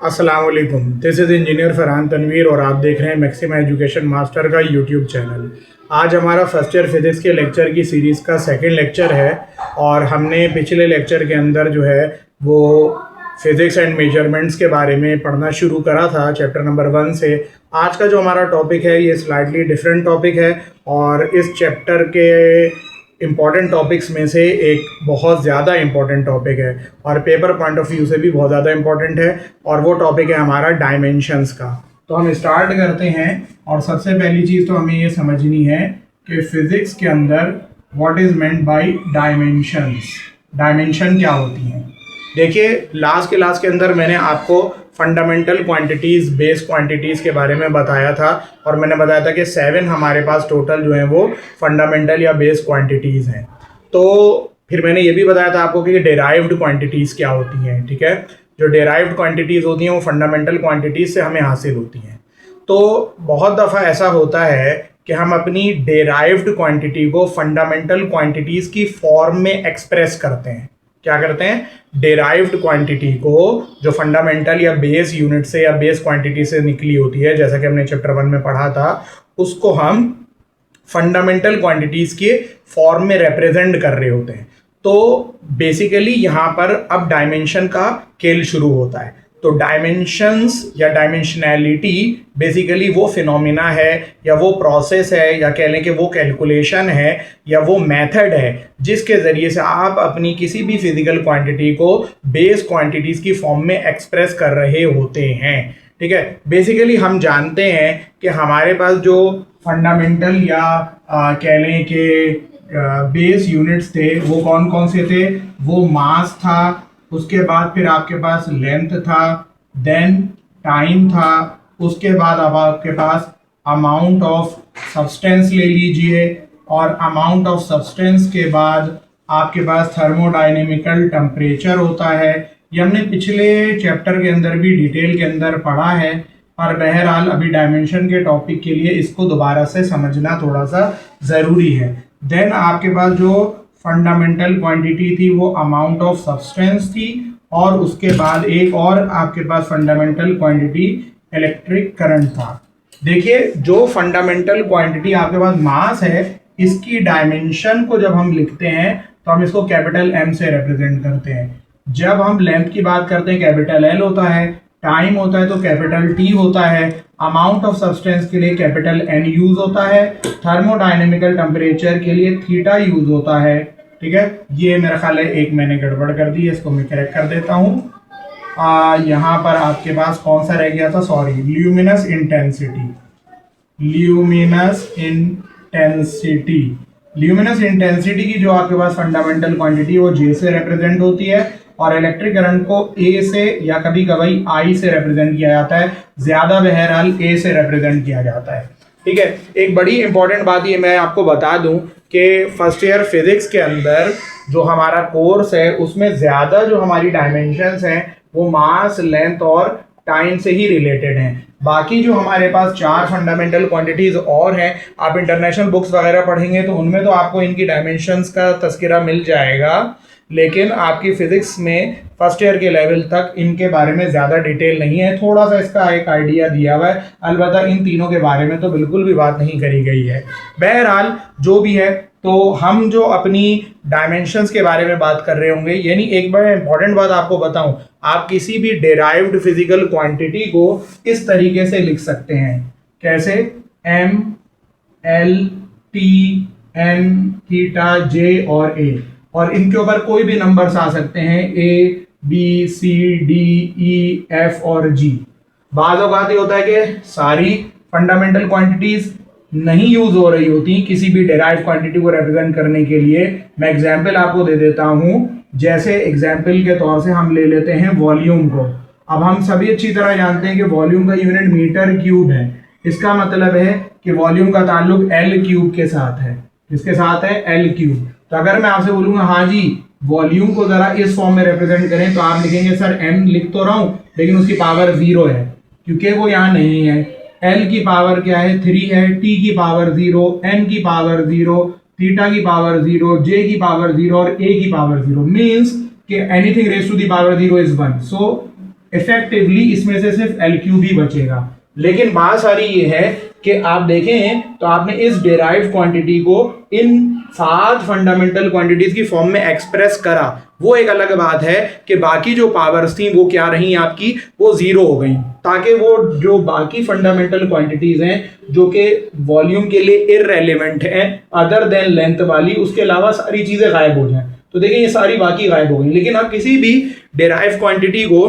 अस्सलाम वालेकुम। This is engineer Farhan Tanveer और आप देख रहे हैं मैक्सिमा एजुकेशन मास्टर का यूट्यूब चैनल। आज हमारा फर्स्ट ईयर फिज़िक्स के लेक्चर की सीरीज़ का सेकंड लेक्चर है और हमने पिछले लेक्चर के अंदर जो है वो फिज़िक्स एंड मेजरमेंट्स के बारे में पढ़ना शुरू करा था चैप्टर नंबर 1 से। आज का जो हमारा टॉपिक है ये स्लाइटली डिफरेंट टॉपिक है और इस चैप्टर के इम्पॉर्टेंट टॉपिक्स में से एक बहुत ज़्यादा इम्पॉर्टेंट टॉपिक है और पेपर पॉइंट ऑफ व्यू से भी बहुत ज़्यादा इम्पॉर्टेंट है और वो टॉपिक है हमारा डायमेंशंस का। तो हम स्टार्ट करते हैं और सबसे पहली चीज़ तो हमें ये समझनी है कि फिज़िक्स के अंदर what is meant by dimensions. Dimension क्या होती हैं? देखिए, लास्ट क्लास के अंदर मैंने आपको फंडामेंटल क्वांटिटीज़, बेस क्वांटिटीज़ के बारे में बताया था और मैंने बताया था कि 7 हमारे पास टोटल जो हैं वो फंडामेंटल या बेस क्वांटिटीज़ हैं। तो फिर मैंने ये भी बताया था आपको कि डेराइव्ड क्वांटिटीज़ क्या होती हैं। ठीक है, जो डेराइव्ड क्वांटिटीज़ होती हैं वो फंडामेंटल क्वांटिटीज़ से हमें हासिल होती हैं। तो बहुत दफ़ा ऐसा होता है कि हम अपनी डेराइव्ड क्वांटिटी को फंडामेंटल क्वांटिटीज़ की फॉर्म में एक्सप्रेस करते हैं। क्या करते हैं? डेराइव्ड क्वांटिटी को जो फंडामेंटल या बेस यूनिट से या बेस क्वांटिटी से निकली होती है, जैसा कि हमने चैप्टर 1 में पढ़ा था, उसको हम फंडामेंटल क्वांटिटीज के फॉर्म में रिप्रेजेंट कर रहे होते हैं। तो बेसिकली यहाँ पर अब डायमेंशन का खेल शुरू होता है। तो डायमेंशंस या डायमेंशनैलिटी बेसिकली वो फिनोमिना है या वो प्रोसेस है या कह लें कि वो कैलकुलेशन है या वो मेथड है जिसके ज़रिए से आप अपनी किसी भी फिजिकल क्वांटिटी को बेस क्वांटिटीज़ की फॉर्म में एक्सप्रेस कर रहे होते हैं। ठीक है, बेसिकली हम जानते हैं कि हमारे पास जो फंडामेंटल या कह लें कि बेस यूनिट्स थे वो कौन कौन से थे? वो मास था, उसके बाद फिर आपके पास लेंथ था, देन टाइम था, उसके बाद अब आपके पास अमाउंट ऑफ सब्सटेंस ले लीजिए और अमाउंट ऑफ सब्सटेंस के बाद आपके पास थर्मोडायनेमिकल टेम्परेचर होता है। ये हमने पिछले चैप्टर के अंदर भी डिटेल के अंदर पढ़ा है, पर बहरहाल अभी डायमेंशन के टॉपिक के लिए इसको दोबारा से समझना थोड़ा सा ज़रूरी है। देन आपके पास जो फंडामेंटल क्वांटिटी थी वो अमाउंट ऑफ सब्सटेंस थी और उसके बाद एक और आपके पास फंडामेंटल क्वांटिटी इलेक्ट्रिक करंट था। देखिए, जो फंडामेंटल क्वांटिटी आपके पास मास है, इसकी डायमेंशन को जब हम लिखते हैं तो हम इसको कैपिटल एम से रिप्रेजेंट करते हैं। जब हम लेंथ की बात करते हैं कैपिटल एल होता है, टाइम होता है तो कैपिटल टी होता है, अमाउंट ऑफ सब्सटेंस के लिए कैपिटल एन यूज होता है, थर्मोडायनेमिकल टेम्परेचर के लिए थीटा यूज होता है। ठीक है, ये मेरा ख्याल है एक मैंने गड़बड़ कर दी है, इसको मैं करेक्ट कर देता हूँ। यहाँ पर आपके पास कौन सा रह गया था? Sorry, luminous intensity. Luminous intensity luminous intensity की जो आपके पास फंडामेंटल क्वांटिटी वो जे से रिप्रेजेंट होती है और इलेक्ट्रिक करंट को ए से या कभी कभी आई से रिप्रेजेंट किया जाता है, ज्यादा बहरहाल ए से रिप्रेजेंट किया जाता है। ठीक है, एक बड़ी इंपॉर्टेंट बात ये मैं आपको बता दूं कि फर्स्ट ईयर फिजिक्स के अंदर जो हमारा कोर्स है उसमें ज़्यादा जो हमारी डायमेंशंस हैं वो मास, लेंथ और टाइम से ही रिलेटेड हैं। बाकी जो हमारे पास 4 फंडामेंटल क्वांटिटीज़ और हैं, आप इंटरनेशनल बुक्स वगैरह पढ़ेंगे तो उनमें तो आपको इनकी डायमेंशंस का तस्करा मिल जाएगा, लेकिन आपकी फिजिक्स में फर्स्ट ईयर के लेवल तक इनके बारे में ज़्यादा डिटेल नहीं है। थोड़ा सा इसका एक आइडिया दिया हुआ है, अलबत्ता इन तीनों के बारे में तो बिल्कुल भी बात नहीं करी गई है। बहरहाल जो भी है, तो हम जो अपनी डायमेंशंस के बारे में बात कर रहे होंगे, यानी एक बड़ा इंपॉर्टेंट बात आपको बताऊं, आप किसी भी डेराइव्ड फिजिकल क्वांटिटी को इस तरीके से लिख सकते हैं। कैसे? M L T N theta J और ए, और इनके ऊपर कोई भी नंबर्स आ सकते हैं, A B C D E F और जी। बाज़ औक़ात ये होता है कि सारी फंडामेंटल क्वांटिटीज नहीं यूज हो रही होती किसी भी डेराइव क्वांटिटी को रिप्रेजेंट करने के लिए। मैं एग्जाम्पल आपको दे देता हूं, जैसे एग्जाम्पल के तौर से हम ले लेते हैं वॉल्यूम को। अब हम सभी अच्छी तरह जानते हैं कि वॉल्यूम का यूनिट मीटर क्यूब है। इसका मतलब है कि वॉल्यूम का ताल्लुक एल क्यूब के साथ है। किसके साथ है? L cube. तो अगर मैं आपसे बोलूंगा हाँ जी वॉल्यूम को जरा इस फॉर्म में रिप्रेजेंट करें, तो आप लिखेंगे सर एम लिख तो रहा हूं लेकिन उसकी पावर 0 है क्योंकि वो यहाँ नहीं है। एल की पावर क्या है? 3 है, टी की पावर 0, एन की पावर 0, थीटा की पावर 0, जे की पावर 0 और ए की पावर 0। मीन्स कि anything raise to the power 0 is 1। So effectively इसमें से सिर्फ एल क्यूब ही बचेगा। लेकिन बात सारी ये है कि आप देखें तो आपने इस डेराइव क्वांटिटी को इन 7 फंडामेंटल क्वांटिटीज की फॉर्म में एक्सप्रेस करा, वो एक अलग बात है कि बाकी जो पावर्स थी वो क्या रही आपकी, वो जीरो हो गई, ताकि वो जो बाकी फंडामेंटल क्वांटिटीज हैं जो कि वॉल्यूम के लिए इररेलेवेंट हैं अदर देन लेंथ वाली, उसके अलावा सारी चीजें गायब हो जाएं। तो देखिए ये सारी बाकी गायब हो गई, लेकिन आप किसी भी डेराइव क्वांटिटी को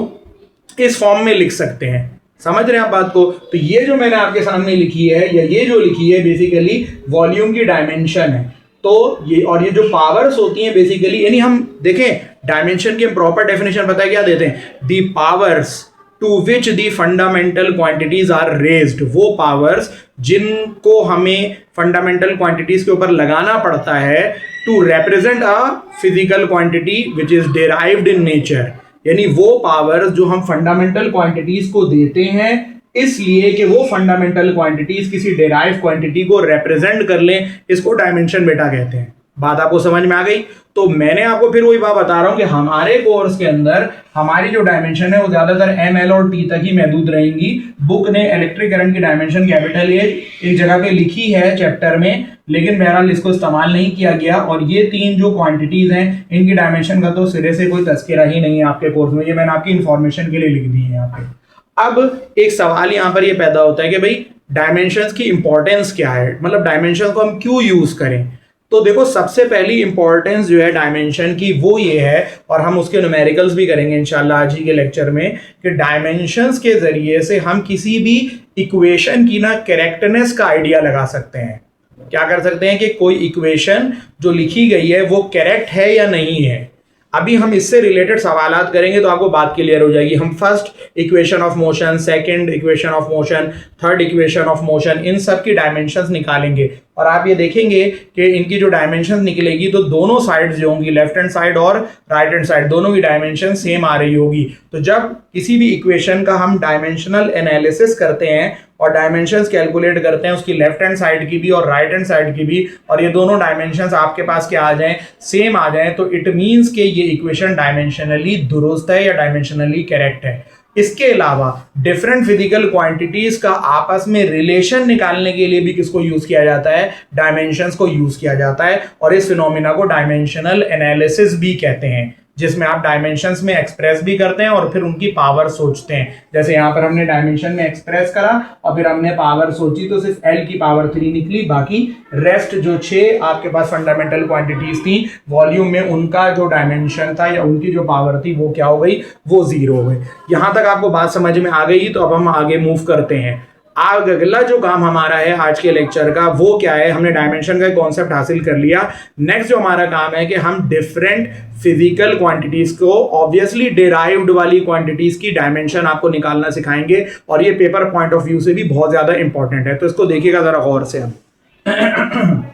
इस फॉर्म में लिख सकते हैं। समझ रहे हैं आप बात को? तो ये जो मैंने आपके सामने लिखी है, या ये जो लिखी है बेसिकली वॉल्यूम की डायमेंशन है। तो ये और ये जो पावर्स होती हैं बेसिकली, यानी हम देखें डायमेंशन की हम प्रॉपर डेफिनेशन पता है क्या देते हैं, the powers to which the fundamental quantities are raised, वो पावर्स जिनको हमें फंडामेंटल क्वांटिटीज के ऊपर लगाना पड़ता है to represent a physical quantity which is derived in nature, यानी वो पावर्स जो हम फंडामेंटल क्वांटिटीज को देते हैं इसलिए कि वो फंडामेंटल क्वांटिटीज किसी डेराइव क्वांटिटी को रिप्रेजेंट कर लें, इसको डायमेंशन बेटा कहते हैं। बात आपको समझ में आ गई? तो मैंने आपको फिर वही बात बता रहा हूं कि हमारे कोर्स के अंदर हमारी जो डायमेंशन है वो ज्यादातर एम, एल और टी तक ही महदूद रहेंगी। बुक ने इलेक्ट्रिक करंट की डायमेंशन कैपिटल ए एक जगह पे लिखी है चैप्टर में, लेकिन बहरहाल इसको इस्तेमाल नहीं किया गया। और ये 3 जो क्वांटिटीज हैं इनकी डायमेंशन का तो सिरे से कोई तस्करा ही नहीं है आपके कोर्स में, ये मैंने आपकी इंफॉर्मेशन के लिए लिख दी है यहाँ पे। अब एक सवाल यहाँ पर ये पैदा होता है कि भाई डायमेंशंस की इंपॉर्टेंस क्या है, मतलब डायमेंशन को हम क्यों यूज करें। तो देखो सबसे पहली इंपॉर्टेंस जो है डायमेंशन की वो ये है, और हम उसके न्यूमेरिकल्स भी करेंगे इंशाल्लाह आज ही के लेक्चर में, कि डायमेंशंस के जरिए से हम किसी भी इक्वेशन की ना करेक्टनेस का आइडिया लगा सकते हैं। क्या कर सकते हैं कि कोई इक्वेशन जो लिखी गई है वो करेक्ट है या नहीं है। अभी हम इससे रिलेटेड सवालात करेंगे तो आपको बात क्लियर हो जाएगी। हम first equation of motion, second equation of motion, third equation of motion, इन सब की डायमेंशंस निकालेंगे और आप ये देखेंगे कि इनकी जो डायमेंशंस निकलेगी तो दोनों साइड्स जो होंगी, लेफ्ट हैंड साइड और राइट हैंड साइड, दोनों की डायमेंशन सेम आ रही होगी। तो जब किसी भी इक्वेशन का हम डायमेंशनल एनालिसिस करते हैं और डायमेंशंस कैलकुलेट करते हैं उसकी लेफ्ट हैंड साइड की भी और राइट हैंड साइड की भी, और ये दोनों डायमेंशंस आपके पास क्या आ जाएं, सेम आ जाएं, तो इट मींस कि ये इक्वेशन डायमेंशनली दुरुस्त है या डायमेंशनली करेक्ट है। इसके अलावा डिफरेंट फिजिकल क्वांटिटीज का आपस में रिलेशन निकालने के लिए भी किसको यूज किया जाता है, डायमेंशंस को यूज किया जाता है, और इस फिनोमिना को डायमेंशनल एनालिसिस भी कहते हैं, जिसमें आप डायमेंशंस में एक्सप्रेस भी करते हैं और फिर उनकी पावर सोचते हैं। जैसे यहाँ पर हमने डायमेंशन में एक्सप्रेस करा और फिर हमने पावर सोची तो सिर्फ L की पावर 3 निकली, बाकी रेस्ट जो 6 आपके पास फंडामेंटल क्वांटिटीज थी वॉल्यूम में, उनका जो डायमेंशन था या उनकी जो पावर थी वो क्या हो गई, वो 0 हो गई। यहाँ तक आपको बात समझ में आ गई। तो अब हम आगे मूव करते हैं। आगे अगला जो काम हमारा है आज के लेक्चर का वो क्या है, हमने डायमेंशन का कॉन्सेप्ट हासिल कर लिया। नेक्स्ट जो हमारा काम है कि हम डिफरेंट फिजिकल क्वांटिटीज को, ऑब्वियसली डिराइव्ड वाली क्वांटिटीज की डायमेंशन आपको निकालना सिखाएंगे, और ये पेपर पॉइंट ऑफ व्यू से भी बहुत ज्यादा इंपॉर्टेंट है। तो इसको देखिएगा जरा गौर से। अब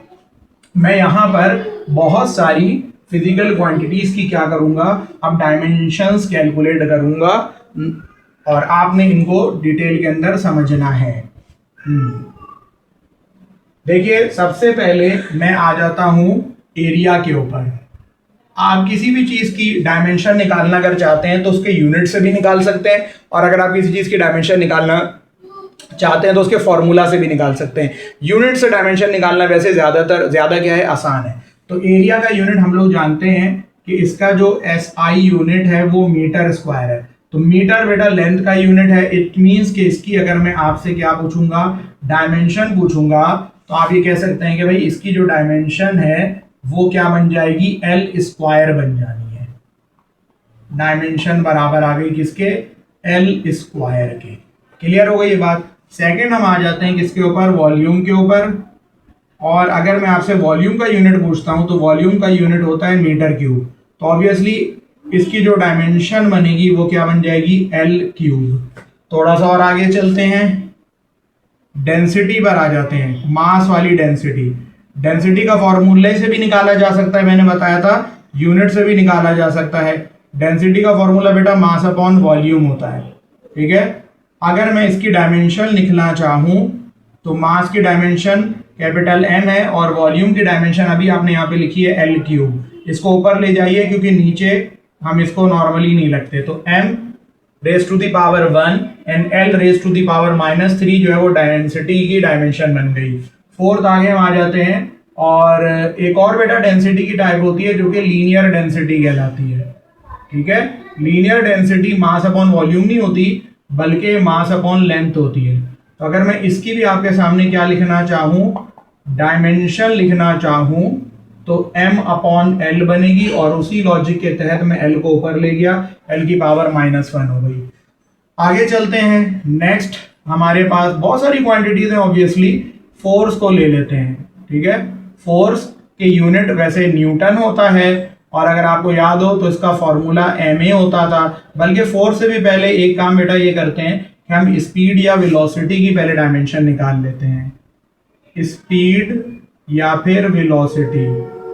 मैं यहां पर बहुत सारी फिजिकल क्वांटिटीज की क्या करूंगा, अब डायमेंशंस कैलकुलेट करूंगा और आपने इनको डिटेल के अंदर समझना है। देखिए सबसे पहले मैं आ जाता हूं एरिया के ऊपर। आप किसी भी चीज की डायमेंशन निकालना अगर चाहते हैं तो उसके यूनिट से भी निकाल सकते हैं, और अगर आप किसी चीज की डायमेंशन निकालना चाहते हैं तो उसके फॉर्मूला से भी निकाल सकते हैं। यूनिट से डायमेंशन निकालना वैसे ज्यादा क्या है, आसान है। तो एरिया का यूनिट हम लोग जानते हैं कि इसका जो SI यूनिट है वो मीटर स्क्वायर है। तो मीटर बेटा लेंथ का यूनिट है। इट मींस कि इसकी अगर मैं आपसे क्या पूछूंगा, डायमेंशन पूछूंगा, तो आप ये कह सकते हैं कि भाई इसकी जो डायमेंशन है वो क्या बन जाएगी, L स्क्वायर बन जानी है। डायमेंशन बराबर आ गई किसके, L स्क्वायर के। क्लियर हो गई ये बात। सेकंड हम आ जाते हैं किसके ऊपर, वॉल्यूम के ऊपर। और अगर मैं आपसे वॉल्यूम का यूनिट पूछता हूं तो वॉल्यूम का यूनिट होता है मीटर क्यूब। तो ऑब्वियसली इसकी जो डायमेंशन बनेगी वो क्या बन जाएगी, L क्यूब। थोड़ा सा और आगे चलते हैं, डेंसिटी पर आ जाते हैं, मास वाली डेंसिटी। डेंसिटी का फॉर्मूले से भी निकाला जा सकता है, मैंने बताया था, यूनिट से भी निकाला जा सकता है। डेंसिटी का फॉर्मूला बेटा मास अपॉन वॉल्यूम होता है, ठीक है। अगर मैं इसकी डायमेंशन लिखना चाहूं तो मास की डायमेंशन कैपिटल M है और वॉल्यूम की डायमेंशन अभी आपने यहाँ पे लिखी है L क्यूब। इसको ऊपर ले जाइए क्योंकि नीचे हम इसको नॉर्मली नहीं रखते, तो M raise to the power 1 and L raise to the power -3 जो है वो डेंसिटी की डायमेंशन बन गई। फोर्थ आगे हम आ जाते हैं, और एक और बेटा डेंसिटी की टाइप होती है जो कि लीनियर डेंसिटी कहलाती है। ठीक है, linear density mass upon volume नहीं होती, बल्कि मास अपॉन लेंथ होती है। तो अगर मैं इसकी भी आपके सामने क्या लिखना चाहूँ, डायमेंशन लिखना चाहूँ, तो m अपॉन एल बनेगी, और उसी लॉजिक के तहत मैं l को ऊपर ले गया, l की पावर -1 हो गई। आगे चलते हैं, नेक्स्ट हमारे पास बहुत सारी क्वांटिटीज हैं, ऑब्वियसली फोर्स को ले लेते हैं। ठीक है, फोर्स के यूनिट वैसे न्यूटन होता है, और अगर आपको याद हो तो इसका फॉर्मूला ma होता था। बल्कि फोर्स से भी पहले एक काम बेटा ये करते हैं कि हम स्पीड या वेलोसिटी की पहले डायमेंशन निकाल लेते हैं, स्पीड या फिर वेलोसिटी।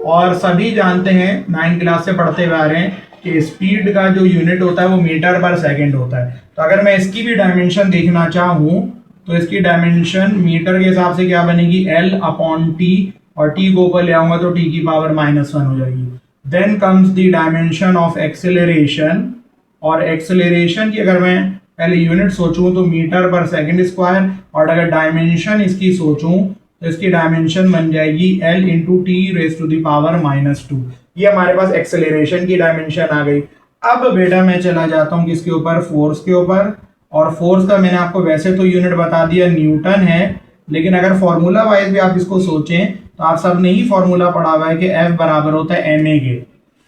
और सभी जानते हैं, 9 क्लास से पढ़ते हुए आ रहे हैं कि स्पीड का जो यूनिट होता है वो मीटर पर सेकंड होता है। तो अगर मैं इसकी भी डायमेंशन देखना चाहूँ तो इसकी डायमेंशन मीटर के हिसाब से क्या बनेगी, l अपॉन टी, और t को ऊपर ले आऊंगा तो t की पावर -1 हो जाएगी। Then comes the dimension of acceleration, और एक्सेलरेशन की अगर मैं पहले यूनिट सोचूं तो मीटर पर सेकंड स्क्वायर, और अगर डायमेंशन इसकी सोचूं तो इसकी डायमेंशन बन जाएगी l into T raise to the power -2। ये हमारे पास एक्सेलरेशन की डायमेंशन आ गई। अब बेटा मैं चला जाता हूँ किसके ऊपर, फोर्स के ऊपर। और फोर्स का मैंने आपको वैसे तो यूनिट बता दिया न्यूटन है, लेकिन अगर फॉर्मूला वाइज भी आप इसको सोचें तो आप सबने ही फॉर्मूला पढ़ा हुआ है कि F बराबर होता है ma के।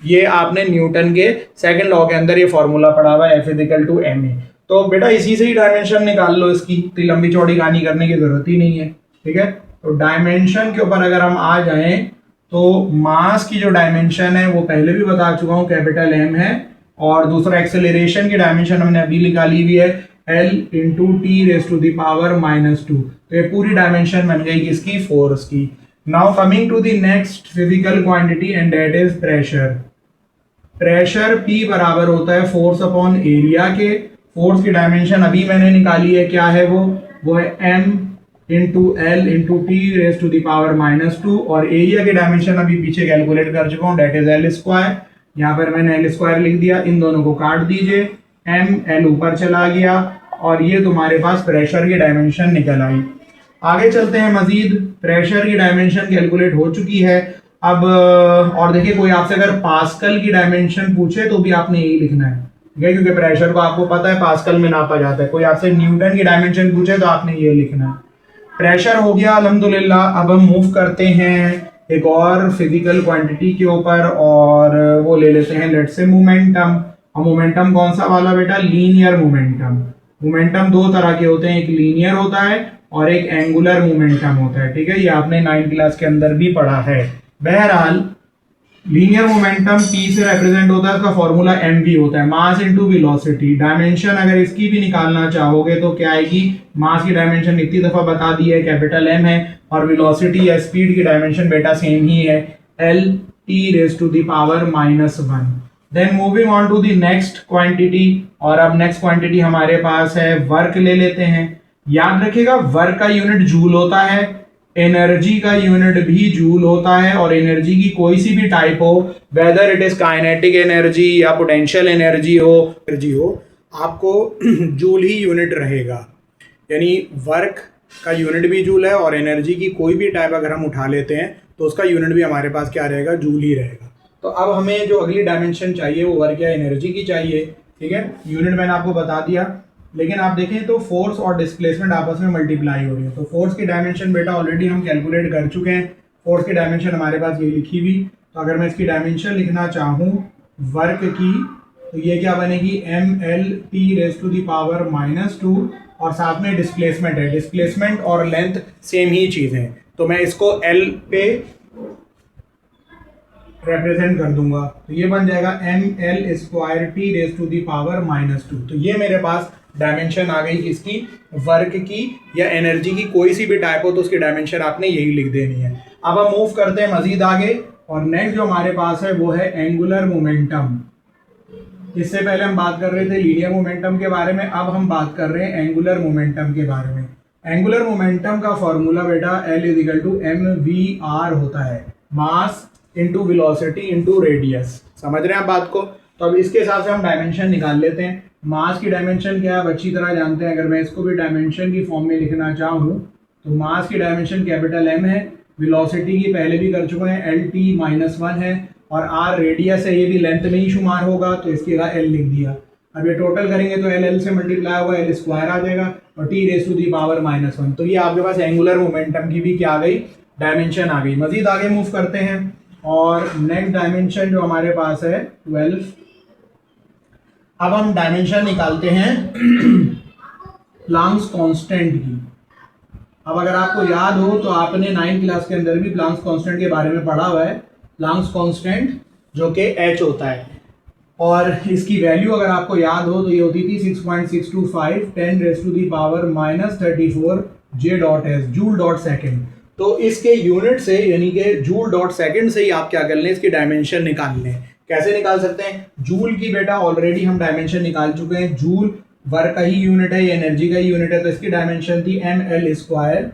ये आपने न्यूटन के सेकंड लॉ के अंदर ये फॉर्मूला पढ़ा हुआ है, F इक्वल टू ma। तो बेटा इसी से ही डायमेंशन निकाल लो इसकी, तो लंबी चौड़ी कहानी करने की जरूरत ही नहीं है। ठीक है, तो डायमेंशन के ऊपर अगर हम आ जाएं तो मास की जो डायमेंशन है वो पहले भी बता चुका हूं, कैपिटल M है, और दूसरा एक्सेलरेशन की डायमेंशन हमने अभी निकाली हुई है, l into T raise to the power -2। तो ये पूरी डायमेंशन बन गई किसकी, फोर्स की। Now coming to the next physical quantity and that is pressure. Pressure P बराबर होता है फोर्स अपॉन एरिया के। फोर्स की डायमेंशन अभी मैंने निकाली है, क्या है वो है m into L into T raise to the power -2, और एरिया की डायमेंशन अभी पीछे कैलकुलेट कर चुका हूँ, दैट इज एल स्क्वायर। यहाँ पर मैंने एल स्क्वायर लिख दिया, इन दोनों को काट दीजिए, एम एल ऊपर चला गया, और ये तुम्हारे पास प्रेशर की डायमेंशन निकल आई। आगे चलते हैं, मजीद प्रेशर की डायमेंशन कैलकुलेट हो चुकी है। अब और देखिए, कोई आपसे अगर पास्कल की डायमेंशन पूछे तो भी आपने यही लिखना है, ठीक है, क्योंकि प्रेशर को आपको पता है पास्कल में नापा जाता है। कोई आपसे न्यूटन की डायमेंशन पूछे तो आपने ये लिखना है। प्रेशर हो गया अल्हम्दुलिल्लाह। अब हम मूव करते हैं एक और फिजिकल क्वांटिटी के ऊपर, और वो ले लेते हैं लेट्स से मोमेंटम। और मोमेंटम कौन सा वाला बेटा, लीनियर मोमेंटम। मोमेंटम दो तरह के होते हैं, एक लीनियर होता है और एक एंगुलर मोमेंटम होता है। ठीक है, ये आपने 9th क्लास के अंदर भी पढ़ा है। बहरहाल लीनियर मोमेंटम P से रिप्रेजेंट होता है, उसका फॉर्मूला mv होता है, मास इनटू वेलोसिटी। डायमेंशन अगर इसकी भी निकालना चाहोगे तो क्या आएगी, मास की डायमेंशन इतनी दफा बता दी है, कैपिटल M है, और वेलोसिटी या स्पीड की डायमेंशन बेटा सेम ही है, l t raise to the power -1। Then moving on to the next quantity, और अब नेक्स्ट क्वांटिटी हमारे पास है वर्क ले लेते हैं। याद रखिएगा, वर्क का यूनिट जूल होता है, एनर्जी का यूनिट भी जूल होता है, और एनर्जी की कोई सी भी टाइप हो, whether it is kinetic energy या पोटेंशियल एनर्जी हो, आपको जूल ही यूनिट रहेगा। यानी वर्क का यूनिट भी जूल है, और एनर्जी की कोई भी टाइप अगर हम उठा लेते हैं तो उसका यूनिट भी हमारे पास क्या रहेगा, जूल ही रहेगा। तो अब हमें जो अगली डायमेंशन चाहिए वो वर्क या एनर्जी की चाहिए। ठीक है, यूनिट मैंने आपको बता दिया, लेकिन आप देखें तो फोर्स और डिस्प्लेसमेंट आपस में मल्टीप्लाई हो रही है। तो फोर्स की डायमेंशन बेटा ऑलरेडी हम कैलकुलेट कर चुके हैं, फोर्स की डायमेंशन हमारे पास ये लिखी हुई। तो अगर मैं इसकी डायमेंशन लिखना चाहूँ वर्क की, तो ये क्या बनेगी, M L T raise to the power -2, और साथ में डिस्प्लेसमेंट है। डिस्प्लेसमेंट और लेंथ सेम ही चीज़ है, तो मैं इसको एल पे रिप्रेजेंट कर दूंगा, तो ये बन जाएगा M L square T raise to the power -2। तो ये मेरे पास डायमेंशन आ गई किसकी, वर्क की या एनर्जी की, कोई सी भी टाइप हो तो उसकी डायमेंशन आपने यही लिख देनी है। अब हम मूव करते हैं मजीद आगे, और नेक्स्ट जो हमारे पास है वो है एंगुलर मोमेंटम। इससे पहले हम बात कर रहे थे लीनियर मोमेंटम के बारे में, अब हम बात कर रहे हैं एंगुलर मोमेंटम के बारे में। एंगुलर मोमेंटम का फॉर्मूला बेटा L इज टू mvr होता है, mass into velocity into radius. समझ रहे हैं आप बात को। तो अब इसके हिसाब से हम डायमेंशन निकाल लेते हैं। मास की डायमेंशन क्या है आप अच्छी तरह जानते हैं। अगर मैं इसको भी डायमेंशन की फॉर्म में लिखना चाहूँ तो मास की डायमेंशन कैपिटल M है, वेलोसिटी की पहले भी कर चुके हैं LT-1 है, और R रेडियस है, ये भी लेंथ में ही शुमार होगा तो इसकी जगह L लिख दिया। अब ये टोटल करेंगे तो L से मल्टीप्लाई होगा, L स्क्वायर आ जाएगा और T⁻⁻⁻⁻⁻⁻⁻⁻⁻⁻⁻⁻⁻⁻⁻⁻⁻⁻⁻⁻⁻⁻⁻⁻⁻⁻⁻⁻⁻⁻⁻⁻ तो ये आपके पास एंगुलर मोमेंटम की भी क्या आ गई डायमेंशन आ गई। मजीद आगे मूव करते हैं और नेक्स्ट डायमेंशन जो हमारे पास है 12। अब हम डायमेंशन निकालते हैं प्लांक्स कांस्टेंट की। अब अगर आपको याद हो तो आपने 9th क्लास के अंदर भी प्लांक्स कांस्टेंट के बारे में पढ़ा हुआ है। प्लांक्स कांस्टेंट जो कि h होता है, और इसकी वैल्यू अगर आपको याद हो तो ये होती थी 6.625 10⁻⁻34 J.S जूल डॉट सेकेंड। तो इसके यूनिट से यानी कि जूल डॉट सेकेंड से ही आप क्या कर लें, इसकी डायमेंशन निकाल लें। कैसे निकाल सकते हैं? जूल की बेटा ऑलरेडी हम डायमेंशन निकाल चुके हैं। जूल वर्क का ही यूनिट है, एनर्जी का ही यूनिट है, तो इसकी डायमेंशन थी ml²।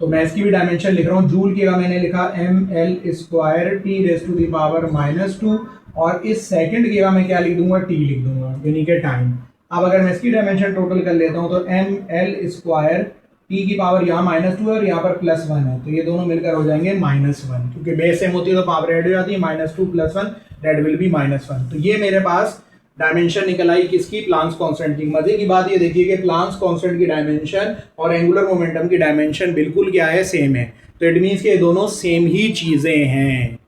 तो मैं इसकी भी डायमेंशन लिख रहा हूँ। जूल की मैंने लिखा ml² T⁻⁻², और इस सेकंड की मैं क्या लिख दूंगा, T लिख दूंगा, यानी कि टाइम। अब अगर मैं इसकी डायमेंशन टोटल कर लेता हूँ तो ml² T की पावर यहाँ -2 है और यहाँ पर +1 है, तो ये दोनों मिलकर हो जाएंगे -1, क्योंकि बेस सेम होती है तो पावर ऐड हो जाती है। -2 + 1 दैट विल बी -1। तो ये मेरे पास डायमेंशन निकल आई किसकी, प्लांक्स कांस्टेंट की। मजे की बात ये देखिए कि प्लांक्स कांस्टेंट की डायमेंशन और एंगुलर मोमेंटम की डायमेंशन बिल्कुल क्या है, सेम है। तो इट मीन्स के दोनों सेम ही चीजें हैं।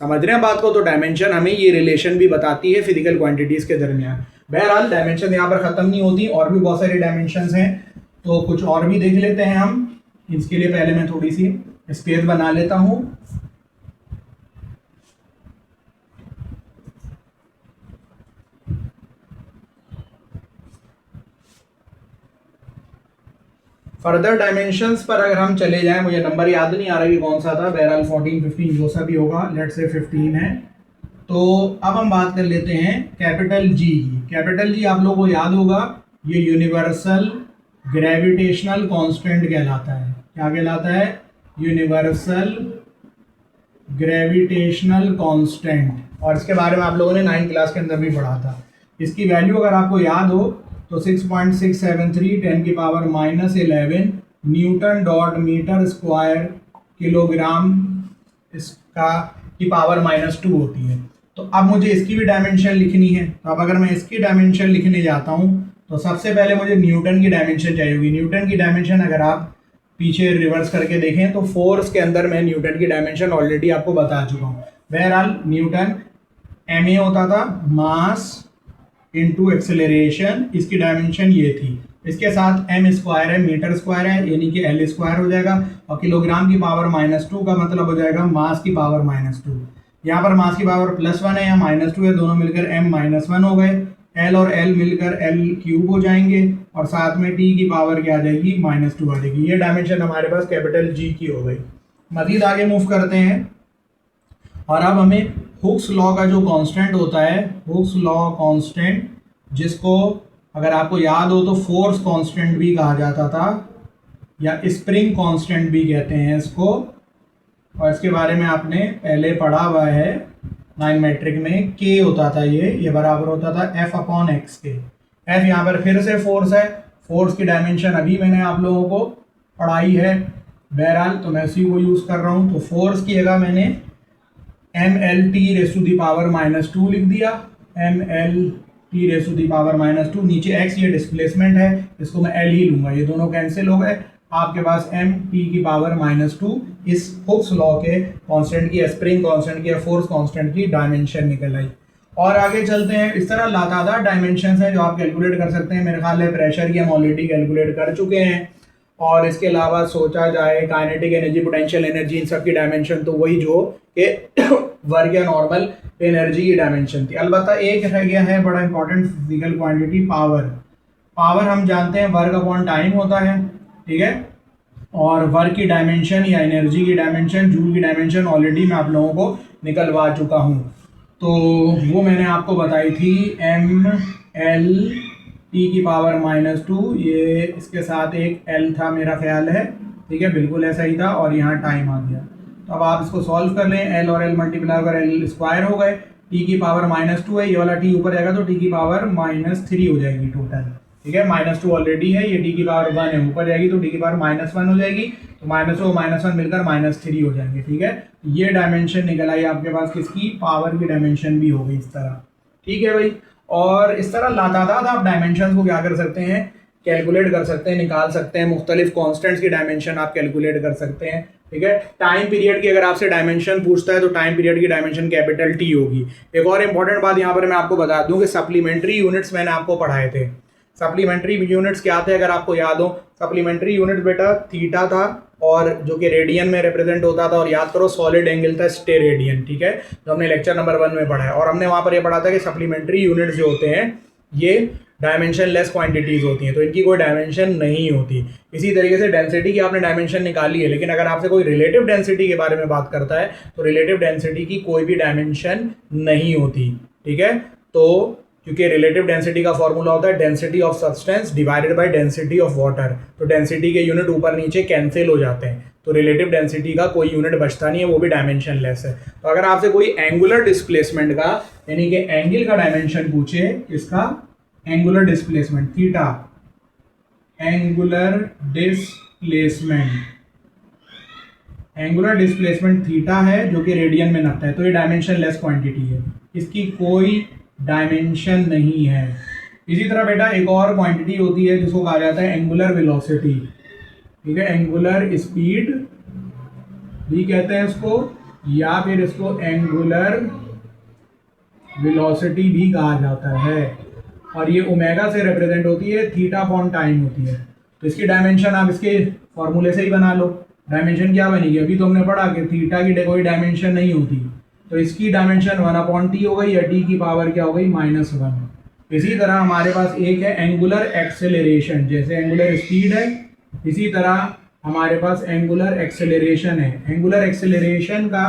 समझ रहे हैं बात को? तो डायमेंशन हमें ये रिलेशन भी बताती है फिजिकल क्वांटिटीज के दरमियान। बहरहाल डायमेंशन यहाँ पर खत्म नहीं होती, और भी बहुत सारी डायमेंशन हैं, तो कुछ और भी देख लेते हैं हम। इसके लिए पहले मैं थोड़ी सी स्पेस बना लेता हूँ। फर्दर डायमेंशंस पर अगर हम चले जाएं, मुझे नंबर याद नहीं आ रहा कि कौन सा था, बहरहाल 14, 15 जो सा भी होगा, लेट्स से 15 है। तो अब हम बात कर लेते हैं कैपिटल जी की। कैपिटल जी आप लोगों को याद होगा, ये यूनिवर्सल ग्रेविटेशनल कांस्टेंट कहलाता है। क्या कहलाता है? यूनिवर्सल ग्रेविटेशनल कांस्टेंट, और इसके बारे में आप लोगों ने 9th क्लास के अंदर भी पढ़ा था। इसकी वैल्यू अगर आपको याद हो तो 6.673 10⁻⁻11 newton dot metre square kilogram इसका की पावर -2 होती है। तो अब मुझे इसकी भी डायमेंशन लिखनी है। तो अब अगर मैं इसकी डायमेंशन लिखने जाता हूँ तो सबसे पहले मुझे न्यूटन की डायमेंशन चाहिए होगी। न्यूटन की डायमेंशन अगर आप पीछे रिवर्स करके देखें तो फोर्स के अंदर मैं न्यूटन की डायमेंशन ऑलरेडी आपको बता चुका हूँ। बहरहाल न्यूटन ma होता था, मास इंटू एक्सेलरेशन, इसकी डायमेंशन ये थी। इसके साथ m² है, मीटर स्क्वायर है, यानी कि L² हो जाएगा, और किलोग्राम की पावर -2 का मतलब हो जाएगा मास की पावर -2। यहाँ पर मास की पावर +1 है, यहाँ -2 है, दोनों मिलकर m-1 हो गए। L और L मिलकर L³ हो जाएंगे, और साथ में T की पावर क्या आ जाएगी, -2 आ जाएगी। ये डायमेंशन हमारे पास कैपिटल G की हो गई। मजीद आगे मूव करते हैं, और अब हमें हुक्स लॉ का जो कांस्टेंट होता है, हुक्स लॉ कांस्टेंट, जिसको अगर आपको याद हो तो फोर्स कांस्टेंट भी कहा जाता था, या स्प्रिंग कांस्टेंट भी कहते हैं इसको, और इसके बारे में आपने पहले पढ़ा हुआ है 9 मैट्रिक में। K होता था, ये बराबर होता था F/x के। F यहाँ पर फिर से फोर्स है, फोर्स की डायमेंशन अभी मैंने आप लोगों को पढ़ाई है, बहरहाल तो मैं इसी को यूज़ कर रहा हूँ। तो फोर्स की जगह मैंने mLT⁻⁻2 लिख दिया, mLT⁻⁻2, नीचे x ये डिस्प्लेसमेंट है, इसको मैं L ही लूंगा, ये दोनों कैंसिल हो गए। आपके पास mT⁻⁻2 इस हुक्स लॉ के कांस्टेंट की, स्प्रिंग कांस्टेंट की या फोर्स कांस्टेंट की डायमेंशन निकल आई। और आगे चलते हैं। इस तरह लातादार डायमेंशंस हैं जो आप कैलकुलेट कर सकते हैं। मेरे ख्याल है प्रेशर की हम ऑलरेडी कैलकुलेट कर चुके हैं, और इसके अलावा सोचा जाए काइनेटिक एनर्जी, पोटेंशियल एनर्जी, इन सब की डायमेंशन तो वही जो कि वर्क या नॉर्मल एनर्जी की डायमेंशन थी। अलबत्ता एक रह गया है बड़ा important physical quantity, power. Power हम जानते हैं वर्क अपॉन टाइम होता है, ठीक है, और वर्क की डायमेंशन या एनर्जी की डायमेंशन, जूल की डायमेंशन ऑलरेडी मैं आप लोगों को निकलवा चुका हूँ। तो वो मैंने आपको बताई थी mLT⁻⁻2, ये इसके साथ एक L था मेरा ख्याल है, ठीक है, बिल्कुल ऐसा ही था, और यहाँ टाइम आ गया। तो अब आप इसको सॉल्व कर लें, L और L मल्टीप्लाई कर L² हो गए, टी की पावर -2 है, ये वाला टी ऊपर जाएगा तो टी की पावर -3 हो जाएगी टोटल, ठीक है। -2 ऑलरेडी है, ये टी की पावर 1 है, ऊपर जाएगी तो टी की पावर -1 हो जाएगी, तो -2 -1 मिलकर -3 हो जाएंगे, ठीक है। ये डायमेंशन निकल आई आपके पास किसकी, पावर की डायमेंशन भी हो गई इस तरह, ठीक है भाई। और इस तरह लातादाद आप डायमेंशन को क्या कर सकते हैं, कैलकुलेट कर सकते हैं, निकाल सकते हैं। मुख्तलिफ कॉन्स्टेंट्स की डायमेंशन आप कैलकुलेट कर सकते हैं, ठीक है। टाइम पीरियड की अगर आपसे डायमेंशन पूछता है तो टाइम पीरियड की डायमेंशन कैपिटल टी होगी। एक और इंपॉर्टेंट बात यहाँ पर मैं आपको बता दूं कि सप्लीमेंट्री यूनिट्स मैंने आपको पढ़ाए थे। सप्लीमेंट्री यूनिट्स क्या थे अगर आपको याद हो, सप्लीमेंट्री यूनिट बेटा थीटा था, और जो कि रेडियन में रिप्रेजेंट होता था, और याद करो सॉलिड एंगल था स्टेरेडियन, ठीक है, जो हमने लेक्चर नंबर 1 में पढ़ा है। और हमने वहाँ पर ये पढ़ा था कि सप्लीमेंट्री यूनिट्स जो होते हैं ये डायमेंशन लेस क्वांटिटीज होती हैं, तो इनकी कोई डायमेंशन नहीं होती। इसी तरीके से डेंसिटी की आपने डायमेंशन निकाली है, लेकिन अगर आपसे कोई रिलेटिव डेंसिटी के बारे में बात करता है तो रिलेटिव डेंसिटी की कोई भी डायमेंशन नहीं होती, ठीक है। तो क्योंकि रिलेटिव डेंसिटी का फॉर्मूला होता है density of substance divided by density of water, तो डेंसिटी के यूनिट ऊपर नीचे कैंसिल हो जाते हैं, तो रिलेटिव डेंसिटी का कोई यूनिट बचता नहीं है, वो भी डायमेंशन लेस है। तो अगर आपसे कोई एंगुलर डिस्प्लेसमेंट का यानी कि एंगल का डायमेंशन पूछे, इसका angular displacement theta, angular displacement theta है जो कि रेडियन में नपता है, तो ये डायमेंशन लेस क्वांटिटी है, इसकी कोई डायमेंशन नहीं है। इसी तरह बेटा एक और क्वांटिटी होती है जिसको कहा जाता है एंगुलर वेलोसिटी, ठीक है, एंगुलर स्पीड भी कहते हैं इसको, या फिर इसको एंगुलर वेलोसिटी भी कहा जाता है, और ये ओमेगा से रिप्रेजेंट होती है, थीटा अपॉन टाइम होती है। तो इसकी डायमेंशन आप इसके फॉर्मूले से ही बना लो। डायमेंशन क्या बनेगी, अभी तो हमने पढ़ा कि थीटा की कोई डायमेंशन नहीं होती, तो इसकी डायमेंशन 1/t हो गई, या टी की पावर क्या हो गई -1। इसी तरह हमारे पास एक है एंगुलर एक्सेलरेशन, जैसे एंगुलर स्पीड है इसी तरह हमारे पास एंगुलर एक्सेलरेशन है। एंगुलर एक्सेलरेशन का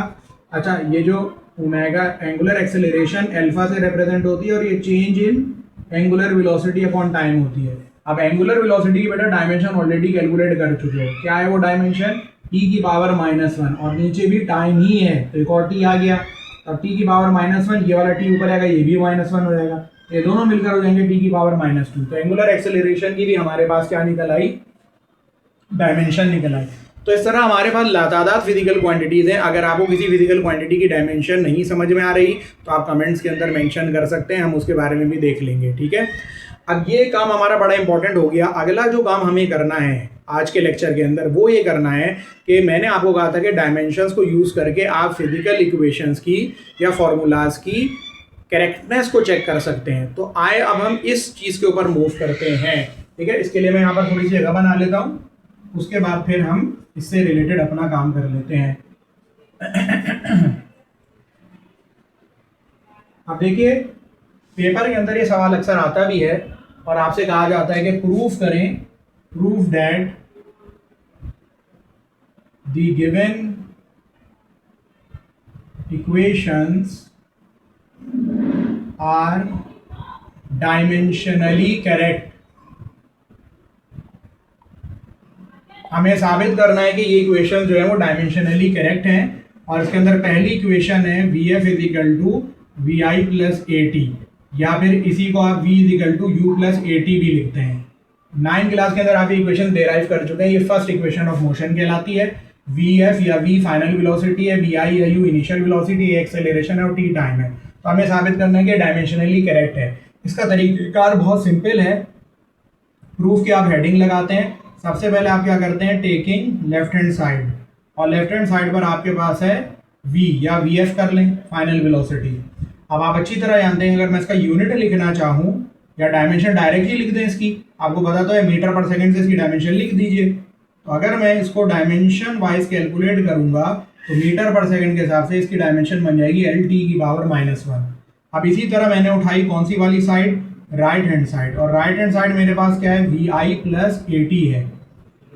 अच्छा, ये जो ओमेगा एंगुलर एक्सेलरेशन अल्फा से रिप्रेजेंट होती है, और ये change in angular velocity upon time होती है। अब एंगुलर वेलोसिटी की बेटा डायमेंशन ऑलरेडी कैलकुलेट कर चुके हो, क्या है वो डायमेंशन, टी की पावर -1, और नीचे भी टाइम ही है तो एक और टी आ गया, अब टी की पावर -1, ये वाला टी ऊपर आएगा, ये भी -1 हो जाएगा, ये दोनों मिलकर हो जाएंगे टी की पावर -2। तो एंगुलर एक्सेलरेशन की भी हमारे पास क्या निकल आई, डायमेंशन निकल आई। तो इस तरह हमारे पास लातादाद फिजिकल क्वांटिटीज़ हैं। अगर आपको किसी फिजिकल क्वांटिटी की डायमेंशन नहीं समझ में आ रही तो आप कमेंट्स के अंदर मेंशन कर सकते हैं, हम उसके बारे में भी देख लेंगे, ठीक है। अब ये काम हमारा बड़ा इंपॉर्टेंट हो गया। अगला जो काम हमें करना है आज के लेक्चर के अंदर वो ये करना है कि मैंने आपको कहा था कि डायमेंशंस को यूज़ करके आप फिजिकल इक्वेशंस की या फॉर्मूलाज की करेक्टनेस को चेक कर सकते हैं। तो आए अब हम इस चीज़ के ऊपर मूव करते हैं, ठीक है। इसके लिए मैं यहाँ पर थोड़ी सी जगह बना लेता हूँ, उसके बाद फिर हम इससे रिलेटेड अपना काम कर लेते हैं। अब देखिए पेपर के अंदर ये सवाल अक्सर आता भी है और आपसे कहा जाता है कि प्रूफ करें, proof that the given equations are dimensionally correct. हमें साबित करना है कि ये इक्वेशन जो है वो डायमेंशनली करेक्ट हैं। और इसके अंदर पहली इक्वेशन है VF = VI + AT, या फिर इसी को आप V = U + AT भी लिखते हैं। 9th क्लास के अंदर आप ये इक्वेशन डेराइव कर चुके हैं। ये फर्स्ट इक्वेशन ऑफ मोशन कहलाती है। VF या V फाइनल वेलोसिटी है, VI या U इनिशियल वेलोसिटी, एक्सेलरेशन है और T टाइम है। तो हमें साबित करना है कि डायमेंशनली करेक्ट है। इसका तरीक़ाकार बहुत सिंपल है। प्रूफ की आप हेडिंग लगाते हैं। सबसे पहले आप क्या करते हैं, टेकिंग लेफ्ट हैंड साइड, और लेफ्ट हैंड साइड पर आपके पास है V या VF कर लें फाइनल वेलोसिटी। अब आप अच्छी तरह जानते हैं अगर मैं इसका यूनिट लिखना चाहूँ या डायमेंशन डायरेक्टली लिख दें इसकी, आपको पता तो है मीटर पर सेकंड से इसकी डायमेंशन लिख दीजिए। तो अगर मैं इसको डायमेंशन वाइज कैलकुलेट करूँगा तो मीटर पर सेकंड के हिसाब से इसकी डायमेंशन बन जाएगी LT⁻⁻1। अब इसी तरह मैंने उठाई कौन सी वाली साइड, राइट हैंड साइड, और राइट हैंड साइड मेरे पास क्या है, VI + AT है।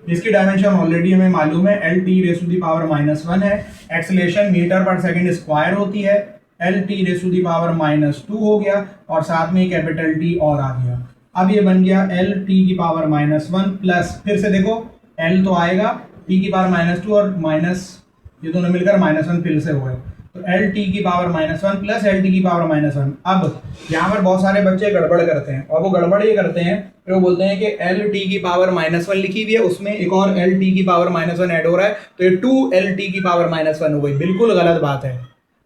इसकी डायमेंशन ऑलरेडी हमें मालूम है LT⁻⁻1 है। एक्सेलरेशन मीटर पर सेकंड स्क्वायर होती है, LT⁻2 हो गया, और साथ में कैपिटल T और आ गया। अब ये बन गया LT⁻1 प्लस, फिर से देखो L तो आएगा, T⁻2 और माइनस, ये दोनों मिलकर -1 फिर से हो गए। तो एल टी की पावर -1 प्लस एल टी की पावर -1। अब यहाँ पर बहुत सारे बच्चे गड़बड़ करते हैं, और वो गड़बड़ ये करते हैं फिर वो बोलते हैं कि एल टी की पावर -1 लिखी हुई है, उसमें एक और एल टी की पावर -1 ऐड हो रहा है, तो ये 2 एल टी की पावर -1 हो गई। बिल्कुल गलत बात है।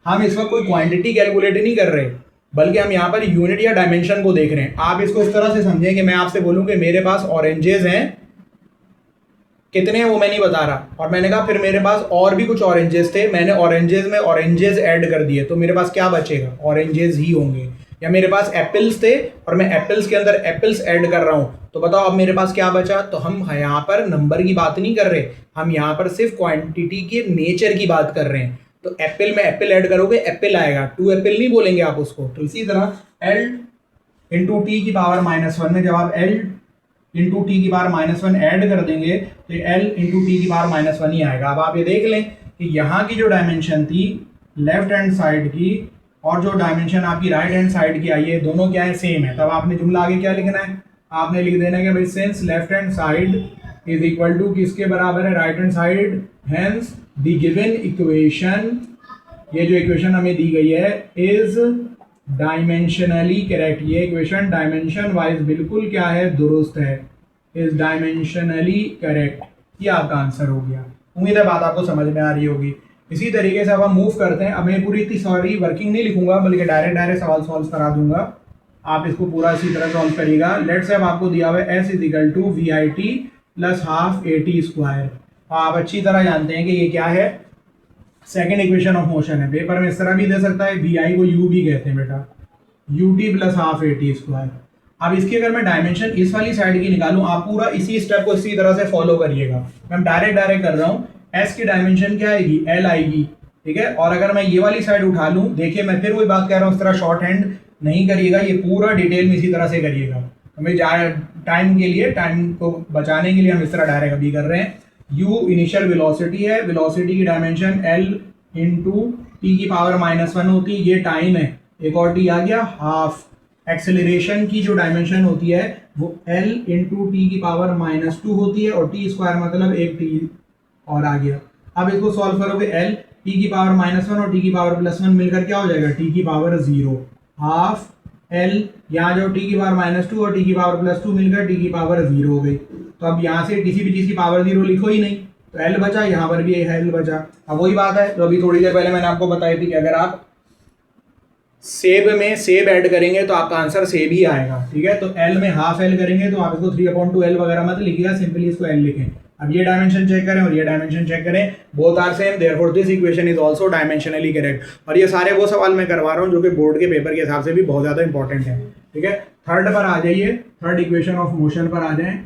हम इस वक्त कोई क्वांटिटी कैलकुलेट नहीं कर रहे, बल्कि हम यहाँ पर यूनिट या डायमेंशन को देख रहे हैं। आप इसको इस तरह से समझें कि मैं आपसे बोलूँ कि मेरे पास ऑरेंजेस हैं, कितने हैं वो मैं नहीं बता रहा, और मैंने कहा फिर मेरे पास और भी कुछ ऑरेंजेस थे, मैंने ऑरेंजेस में ऑरेंजेस ऐड कर दिए, तो मेरे पास क्या बचेगा? ऑरेंजेस ही होंगे। या मेरे पास एप्पल्स थे और मैं एप्पल्स के अंदर एप्पल्स ऐड कर रहा हूँ, तो बताओ अब मेरे पास क्या बचा? तो हम यहाँ पर नंबर की बात नहीं कर रहे, हम यहाँ पर सिर्फ क्वांटिटी के नेचर की बात कर रहे हैं। तो एप्पल में एप्पल ऐड करोगे, एप्पल आएगा, 2 एप्पल नहीं बोलेंगे आप उसको। तो इसी तरह एल इंटू टी की पावर -1 में जब आप एल इंटू टी की पावर -1 ऐड कर देंगे तो एल इंटू टी की पावर -1 ही आएगा। अब आप ये देख लें कि यहाँ की जो डायमेंशन थी लेफ्ट हैंड साइड की और जो डायमेंशन आपकी राइट हैंड साइड की आई है, दोनों क्या है? सेम है। तब आपने जुमला आगे क्या लिखना है? आपने लिख देना है कि भाई since left hand side is equal to किसके बराबर है? Right hand side, hence the given equation, ये जो इक्वेशन हमें दी गई है इज डायमेंशनली करेक्ट। ये इक्वेशन डायमेंशन वाइज बिल्कुल क्या है? दुरुस्त है। Is dimensionally correct. ये आपका आंसर हो गया। उम्मीद है बात आपको समझ में आ रही होगी। इसी तरीके से अब हम मूव करते हैं। अब मैं पूरी इतनी सारी वर्किंग नहीं लिखूंगा, बल्कि डायरेक्ट सवाल सॉल्व करा दूंगा। आप इसको पूरा इसी तरह सॉल्व करिएगा। लेट्स से अब आपको दिया हुआ है S is equal to V I T plus half A T square. आप अच्छी तरह जानते हैं कि ये क्या है? सेकेंड इक्वेशन ऑफ मोशन है। पेपर में इस तरह भी दे सकता है, वी आई को यू भी कहते हैं बेटा, U T plus half A T square. अब इसकी अगर मैं डायमेंशन इस वाली साइड की निकालूं, आप पूरा इसी स्टेप को इसी तरह से फॉलो करिएगा। मैं डायरेक्ट कर रहा हूँ। एस की डायमेंशन क्या आएगी? एल आएगी, ठीक है। और अगर मैं ये वाली साइड उठा लूँ, देखिए मैं फिर वही बात कह रहा हूँ, इस तरह शॉर्ट हैंड नहीं करिएगा, ये पूरा डिटेल में इसी तरह से करिएगा। हमें टाइम के लिए, टाइम को बचाने के लिए हम इस तरह डायरेक्ट अभी कर रहे हैं। u इनिशियल वेलोसिटी है, वेलोसिटी की डायमेंशन l इंटू टी की पावर -1 होती है, ये टाइम है, एक और टी आ गया हाफ। एक्सेलरेशन की जो डायमेंशन होती है वो l इंटू टी की पावर -2 होती है, और टी स्क्वायर मतलब एक टी और आ गया। अब इसको सॉल्व करोगे, l टी की पावर -1 और टी की पावर +1 मिलकर क्या हो जाएगा? टी की पावर 0 हाफ l, यहाँ जो टी की पावर -2 और टी की पावर +2 मिलकर टी की पावर 0 हो गई। तो अब यहाँ से किसी भी चीज़ की पावर 0 लिखो ही नहीं, तो l बचा, यहाँ पर भी l बचा। अब वही बात है जो अभी थोड़ी देर पहले मैंने आपको बताई थी कि अगर आप सेब में सेब ऐड करेंगे तो आपका आंसर सेब ही आएगा, ठीक है। तो l में हाफ l करेंगे तो आप इसको 3/2 l वगैरह मत लिखिएगा, सिंपली इसको l लिखें। अब ये डायमेंशन चेक करें और ये डायमेंशन चेक करें, both are same, therefore this equation is also dimensionally correct. और ये सारे वो सवाल मैं करवा रहा हूँ जो कि बोर्ड के पेपर के हिसाब से भी बहुत ज़्यादा इंपॉर्टेंट है, ठीक है। थर्ड पर आ जाइए, थर्ड इक्वेशन ऑफ मोशन पर आ जाएं।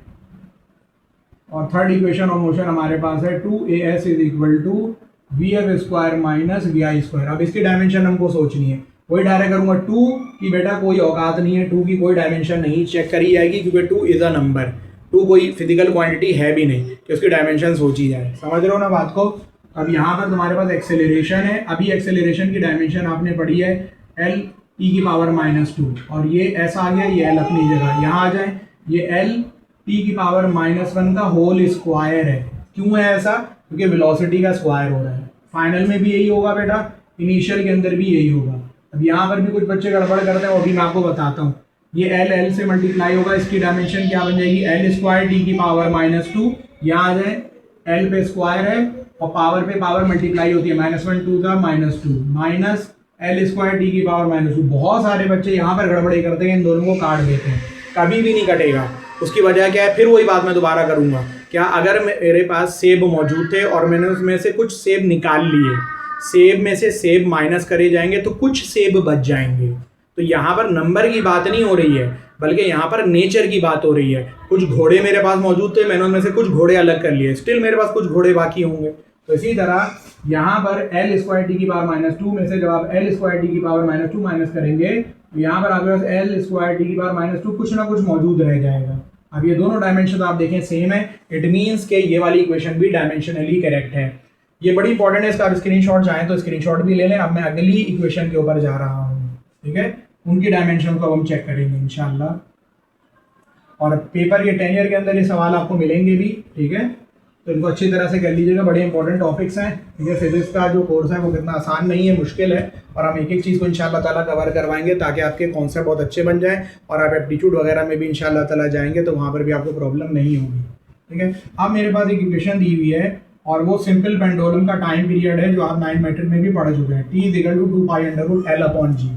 और थर्ड इक्वेशन ऑफ मोशन हमारे पास है 2as is equal to V F square minus V I square. अब इसकी डायमेंशन हमको सोचनी है, वही डायरेक्ट करूंगा। 2 की बेटा कोई औकात नहीं है, 2 की कोई डायमेंशन नहीं चेक करी जाएगी, क्योंकि 2 इज अ नंबर, 2 कोई फिजिकल क्वांटिटी है भी नहीं कि उसकी डायमेंशन सोची जाए। समझ रहे हो ना बात को? अब यहाँ पर तुम्हारे पास एक्सेलरेशन है, अभी एक्सेलरेशन की डायमेंशन आपने पढ़ी है एल टी की पावर -2, और ये ऐसा आ गया, ये एल अपनी जगह। यहाँ आ जाए, ये एल टी की पावर -1 का होल स्क्वायर है। क्यों है ऐसा? क्योंकि वेलोसिटी का स्क्वायर हो रहा है। फाइनल में भी यही होगा बेटा, इनिशियल के अंदर भी यही होगा। अब यहाँ पर भी कुछ बच्चे गड़बड़ करते हैं, वो भी मैं आपको बताता हूँ। ये एल एल से मल्टीप्लाई होगा, इसकी डायमेंशन क्या बन जाएगी? एल स्क्वायर टी की पावर -2। यहाँ आ जाए, एल पे स्क्वायर है और पावर पे पावर मल्टीप्लाई होती है, -1 2 का -2 माइनस एल स्क्वायर टी की पावर -2। बहुत सारे बच्चे यहाँ पर गड़बड़ी करते हैं, इन दोनों को काट देते हैं, कभी भी नहीं कटेगा। उसकी वजह क्या है? फिर वही बात मैं दोबारा करूंगा। क्या अगर मेरे पास सेब मौजूद थे और मैंने उसमें से कुछ सेब निकाल लिए, सेब में से सेब माइनस करे जाएंगे तो कुछ सेब बच जाएंगे। तो यहाँ पर नंबर की बात नहीं हो रही है, बल्कि यहाँ पर नेचर की बात हो रही है। कुछ घोड़े मेरे पास मौजूद थे, मैंने उनमें से कुछ घोड़े अलग कर लिए, स्टिल मेरे पास कुछ घोड़े बाकी होंगे। तो इसी तरह यहाँ पर एल स्क्वायर टी की पावर -2 में से जब आप एल स्क्वायर टी की पावर -2 माइनस करेंगे तो यहाँ पर आपके पास एल स्क्वायर टी की पावर -2 कुछ ना कुछ मौजूद रह जाएगा। अब ये दोनों डायमेंशन आप देखें सेम है, इट मीन्स के ये वाली इक्वेशन भी डायमेंशनली करेक्ट है। ये बड़ी इंपॉर्टेंट है, इसका स्क्रीनशॉट चाहें तो स्क्रीनशॉट भी ले लें। अब मैं अगली इक्वेशन के ऊपर जा रहा हूँ, ठीक है। उनकी डायमेंशन को हम चेक करेंगे इंशाल्लाह, और पेपर के 10 ईयर के अंदर ये सवाल आपको मिलेंगे भी, ठीक है। तो इनको अच्छी तरह से कर लीजिएगा, बड़े इंपॉर्टेंट टॉपिक्स हैं। ठीक है, फिजिक्स का जो कोर्स है वो कितना आसान नहीं है, मुश्किल है, और हम एक एक चीज़ को इंशाल्लाह ताला कवर करवाएंगे ताकि आपके कॉन्सेप्ट बहुत अच्छे बन जाएं और आप एप्टीट्यूड वगैरह में भी इंशाल्लाह ताला जाएंगे तो वहाँ पर भी आपको प्रॉब्लम नहीं होगी। ठीक है, अब मेरे पास एक इक्वेशन दी हुई है और वो सिंपल पेंडुलम का टाइम पीरियड है जो आप 9 मैट्रिक में भी पढ़ चुके हैं, T=2π√L/g।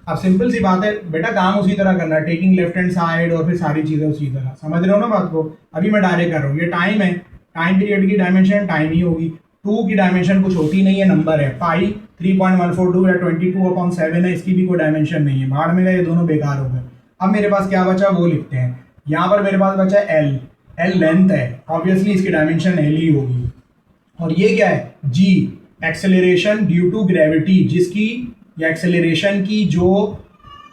अब सिंपल सी बात है बेटा, काम उसी तरह करना है, टेकिंग लेफ्ट हैंड साइड और फिर सारी चीज़ें उसी तरह, समझ रहे हो ना बात को। अभी मैं डायरेक्ट कर रहा हूँ, ये टाइम है, टाइम पीरियड की डायमेंशन टाइम ही होगी, 2 की डायमेंशन कुछ होती नहीं है, नंबर है, पाई 3.142 या 22/7 है, इसकी भी कोई डायमेंशन नहीं है, भाड़ में गए, ये दोनों बेकार हो गए। अब मेरे पास क्या बचा वो लिखते हैं, यहाँ पर मेरे पास बचा एल लेंथ है, ऑब्वियसली इसकी डायमेंशन एल ही होगी, और ये क्या है जी, एक्सेलरेशन ड्यू टू ग्रेविटी, जिसकी या एक्सेलरेशन की जो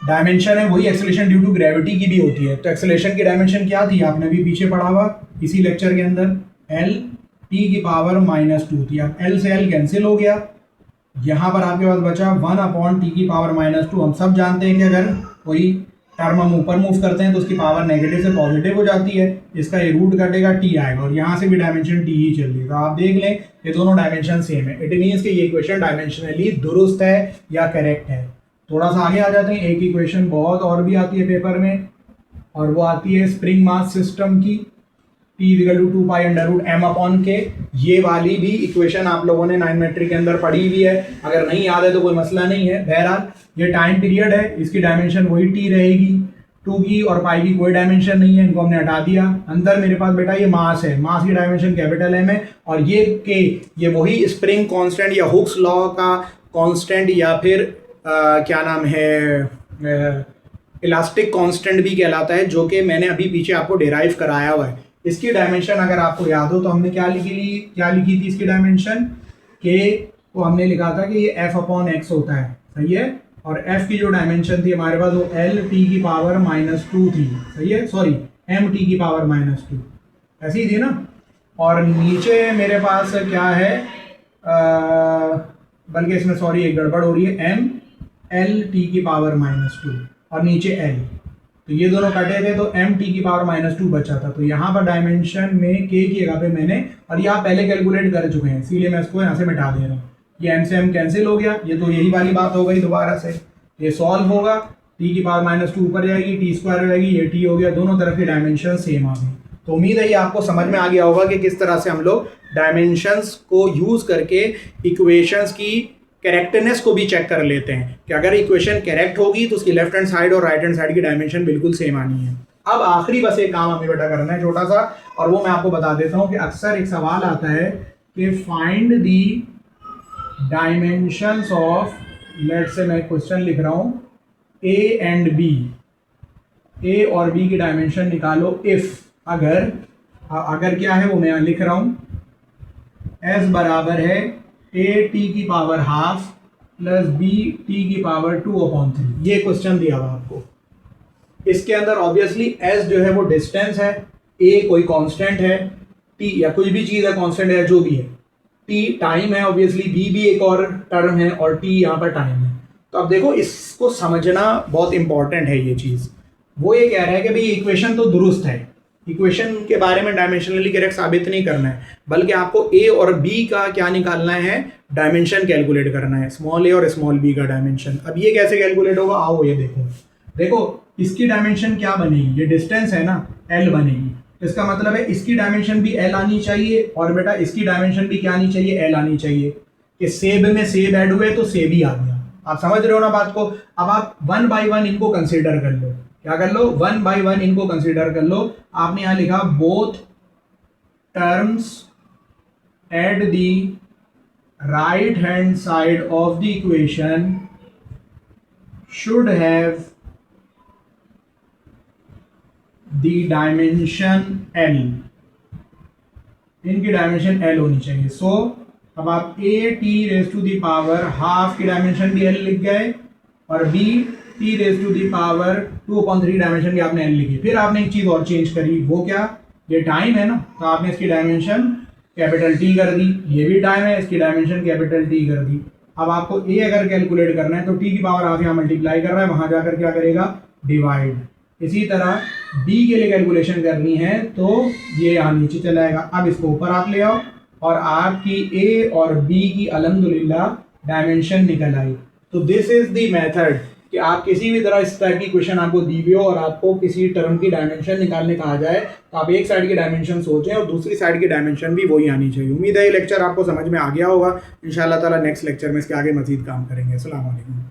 डायमेंशन है वही एक्सेलरेशन ड्यू टू ग्रेविटी की भी होती है। तो एक्सेलरेशन की डायमेंशन क्या थी, आपने भी पीछे पढ़ा हुआ इसी लेक्चर के अंदर, एल T⁻² थी। अब एल से एल कैंसिल हो गया, यहाँ पर आपके पास बचा 1/T⁻²। हम सब जानते हैं कि अगर कोई टर्म हम ऊपर मूव करते हैं तो उसकी पावर नेगेटिव से पॉजिटिव हो जाती है, इसका ये रूट कटेगा, टी आएगा, और यहाँ से भी डायमेंशन टी ही चल रही है। तो आप देख लें ये दोनों डायमेंशन सेम है, इट मीन्स कि ये इक्वेशन डायमेंशनली दुरुस्त है या करेक्ट है। थोड़ा सा आगे आ जाते हैं, एक इक्वेशन बहुत और भी आती है पेपर में, और वो आती है स्प्रिंग मास सिस्टम की, T=2π√m/k। ये वाली भी इक्वेशन आप लोगों ने 9 मैट्रिक के अंदर पढ़ी हुई है, अगर नहीं याद है तो कोई मसला नहीं है। बहरहाल ये टाइम पीरियड है, इसकी डायमेंशन वही टी रहेगी, 2 की और पाई की कोई डायमेंशन नहीं है, इनको हमने हटा दिया। अंदर मेरे पास बेटा ये मास है, मास की डायमेंशन कैपिटल एम है, और ये के ये वही स्प्रिंग कांस्टेंट या हुक्स लॉ का कांस्टेंट या फिर क्या नाम है इलास्टिक कांस्टेंट भी कहलाता है, जो कि मैंने अभी पीछे आपको डिराइव कराया हुआ है। इसकी डायमेंशन अगर आपको याद हो तो हमने क्या लिखी थी इसकी डायमेंशन, के को हमने लिखा था कि ये f/x होता है, सही है, और f की जो डायमेंशन थी हमारे पास वो L⁻² थी, सही है, सॉरी M⁻², ऐसी ही थी ना। और नीचे मेरे पास क्या है, बल्कि इसमें सॉरी एक गड़बड़ हो रही है, ML⁻², और नीचे L, तो ये दोनों कटे थे तो M⁻² बचा था। तो यहाँ पर डायमेंशन में k की जगह पे मैंने, और ये आप पहले कैलकुलेट कर चुके हैं इसीलिए मैं इसको यहाँ से मिटा दे रहा हूँ, ये m से m कैंसिल हो गया, ये तो यही वाली बात हो गई, दोबारा से ये सॉल्व होगा, T⁻² ऊपर जाएगी, T² हो जाएगी, ये T हो गया, दोनों तरफ की डायमेंशन सेम आ गई। तो उम्मीद है ये आपको समझ में आ गया होगा कि किस तरह से हम लोग डायमेंशंस को यूज करके इक्वेशंस की करेक्टनेस को भी चेक कर लेते हैं कि अगर इक्वेशन करेक्ट होगी तो उसकी लेफ्ट हैंड साइड और राइट हैंड साइड की डायमेंशन बिल्कुल सेम आनी है। अब आखिरी बस एक काम हमें बेटा करना है छोटा सा, और वो मैं आपको बता देता हूँ कि अक्सर एक सवाल आता है कि find the dimensions of, let's say मैं क्वेश्चन लिख रहा हूँ, ए एंड बी, ए और बी की डायमेंशन निकालो इफ, अगर क्या है वो मैं लिख रहा हूँ, एस बराबर है A⁻½ प्लस B⁻²/3। ये क्वेश्चन दिया हुआ आपको, इसके अंदर ऑब्वियसली S जो है वो डिस्टेंस है, A कोई कांस्टेंट है, T या कुछ भी चीज़ है, कांस्टेंट है जो भी है, T टाइम है ऑब्वियसली, B भी एक और टर्म है, और T यहाँ पर टाइम है। तो अब देखो इसको समझना बहुत इंपॉर्टेंट है ये चीज़। वो ये कह रहा है कि भाई इक्वेशन तो दुरुस्त है, इक्वेशन के बारे में डायमेंशनली करेक्ट साबित नहीं करना है, बल्कि आपको ए और बी का क्या निकालना है, डायमेंशन कैलकुलेट करना है, स्मॉल ए और स्मॉल बी का डायमेंशन। अब ये कैसे कैलकुलेट होगा, आओ ये देखो इसकी डायमेंशन क्या बनेगी, ये डिस्टेंस है ना, एल बनेगी, तो इसका मतलब है इसकी डायमेंशन भी एल आनी चाहिए, और बेटा इसकी डायमेंशन भी क्या आनी चाहिए, एल आनी चाहिए, कि सेब में सेब ऐड हुए तो सेब ही आ गया। आप समझ रहे हो ना बात को। अब आप 1 बाई 1 इनको कंसिडर कर लो, क्या कर लो, 1 बाई 1 इनको कंसिडर कर लो। आपने यहां लिखा both terms at the right hand side of the equation should have the dimension L, इनकी डायमेंशन L होनी चाहिए। सो अब आप A⁻² की डायमेंशन भी L लिख गए, और B⁻²/3 डायमेंशन भी आपने L लिखी। फिर आपने एक चीज और चेंज करी, वो क्या, ये टाइम है ना, तो आपने इसकी डायमेंशन कैपिटल T कर दी, ये भी टाइम है, इसकी डायमेंशन कैपिटल T कर दी। अब आपको A अगर कैलकुलेट करना है तो T⁻½ यहाँ मल्टीप्लाई कर रहा है, वहां जाकर क्या करेगा, डिवाइड, इसी तरह बी के लिए कैलकुलेशन करनी है तो ये यहाँ नीचे चला आएगा। अब इसको ऊपर आप ले आओ और आपकी ए और बी की अल्हम्दुलिल्लाह डायमेंशन निकल आई। तो दिस इज द मेथड कि आप किसी भी तरह इस टाइप की क्वेश्चन आपको दी हुई हो और आपको किसी टर्म की डायमेंशन निकालने कहा जाए तो आप एक साइड की डायमेंशन सोचें और दूसरी साइड की डायमेंशन भी वही आनी चाहिए। उम्मीद है ये लेक्चर आपको समझ में आ गया होगा। इंशाल्लाह ताला नेक्स्ट लेक्चर में इसके आगे मजीद काम करेंगे। अस्सलाम वालेकुम।